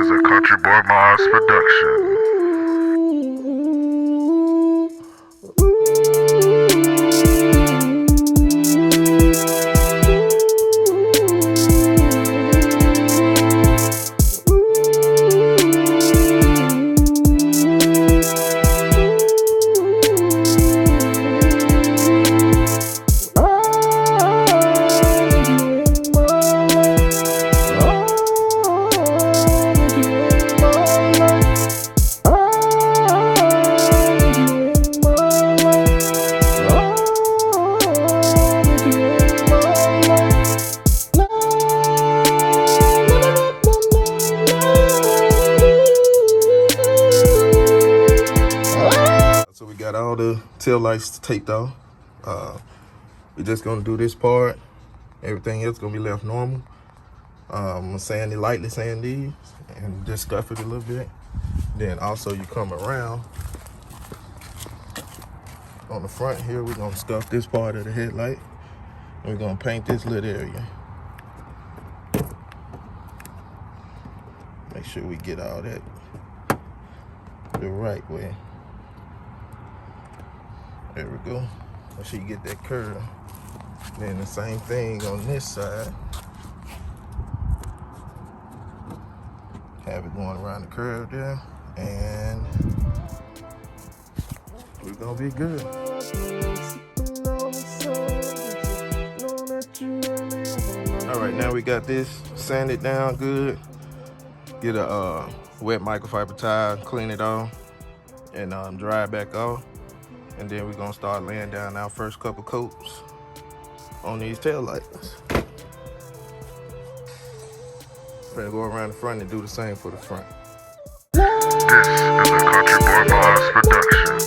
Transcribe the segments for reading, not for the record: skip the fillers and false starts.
is a CountryBoyModz production. So we got all the tail lights taped off. We're just gonna do this part. Everything else gonna be left normal. I'm gonna lightly sand these and just scuff it a little bit. Then also you come around on the front here, we're gonna scuff this part of the headlight. And we're gonna paint this little area. Make sure we get all that the right way. There we go. Make sure you get that curve. Then the same thing on this side. Have it going around the curve there. And we're gonna be good. All right, now we got this sanded down good. Get a wet microfiber towel, clean it off, and dry it back off. And then we're gonna start laying down our first couple coats on these tail lights. We're gonna go around the front and do the same for the front. This is a CountryBoyModz production.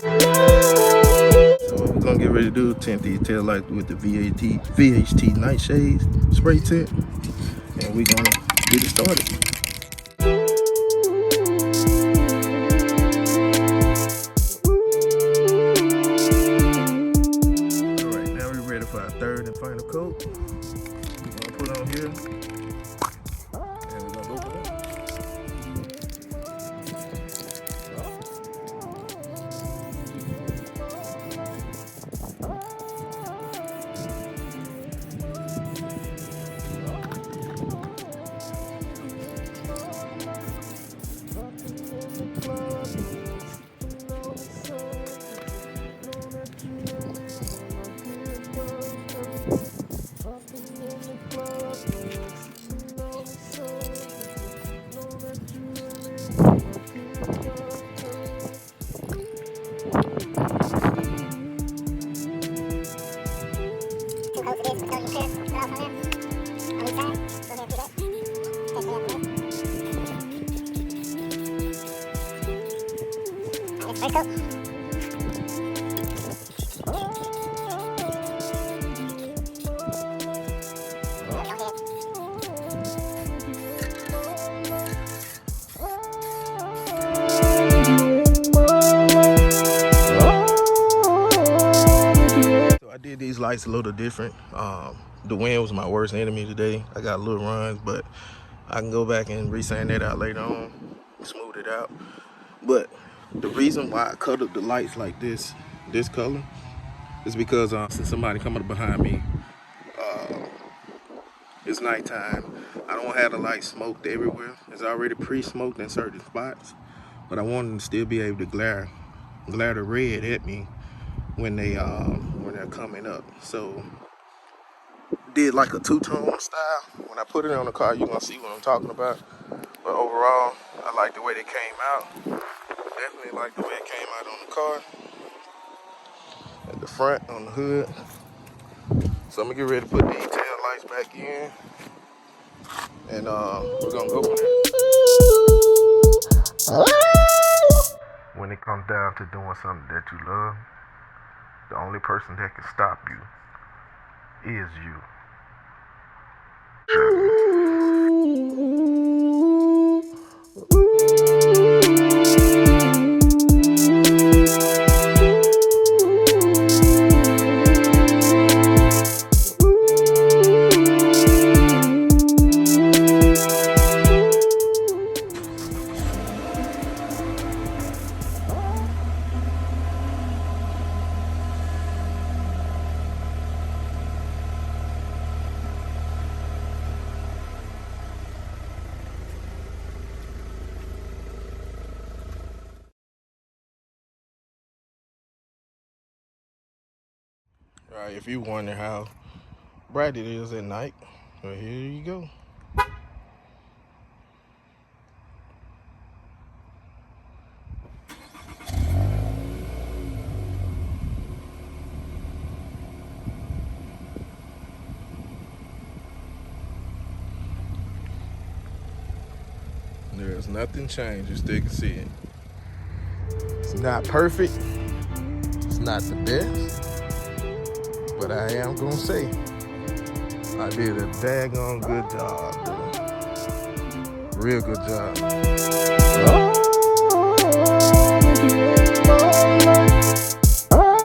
So we're gonna get ready to do tint these tail lights with the VHT nightshades spray tint, and we're gonna get it started. Third and final coat. We're gonna put on here, and we're gonna go for that. I did these lights a little different. The wind was my worst enemy today. I got little runs, but I can go back and re-sand that out later on, smooth it out. But the reason why I cut up the lights like this color, is because since somebody coming up behind me, it's nighttime. I don't have the light smoked everywhere. It's already pre-smoked in certain spots, but I want them to still be able to glare the red at me when they're coming up. So did like a two-tone style. When I put it on the car, you're gonna see what I'm talking about. But overall, I like the way they came out. Definitely like the way it came out on the car. At the front, on the hood. So I'm gonna get ready to put these tail lights back in. And we're gonna go from there. When it comes down to doing something that you love, the only person that can stop you is you. Right, if you wonder how bright it is at night, well, here you go. There's nothing changed, you still can see it. It's not perfect, it's not the best, but I am gonna say I did a daggone good job, dude. Real good job. Oh.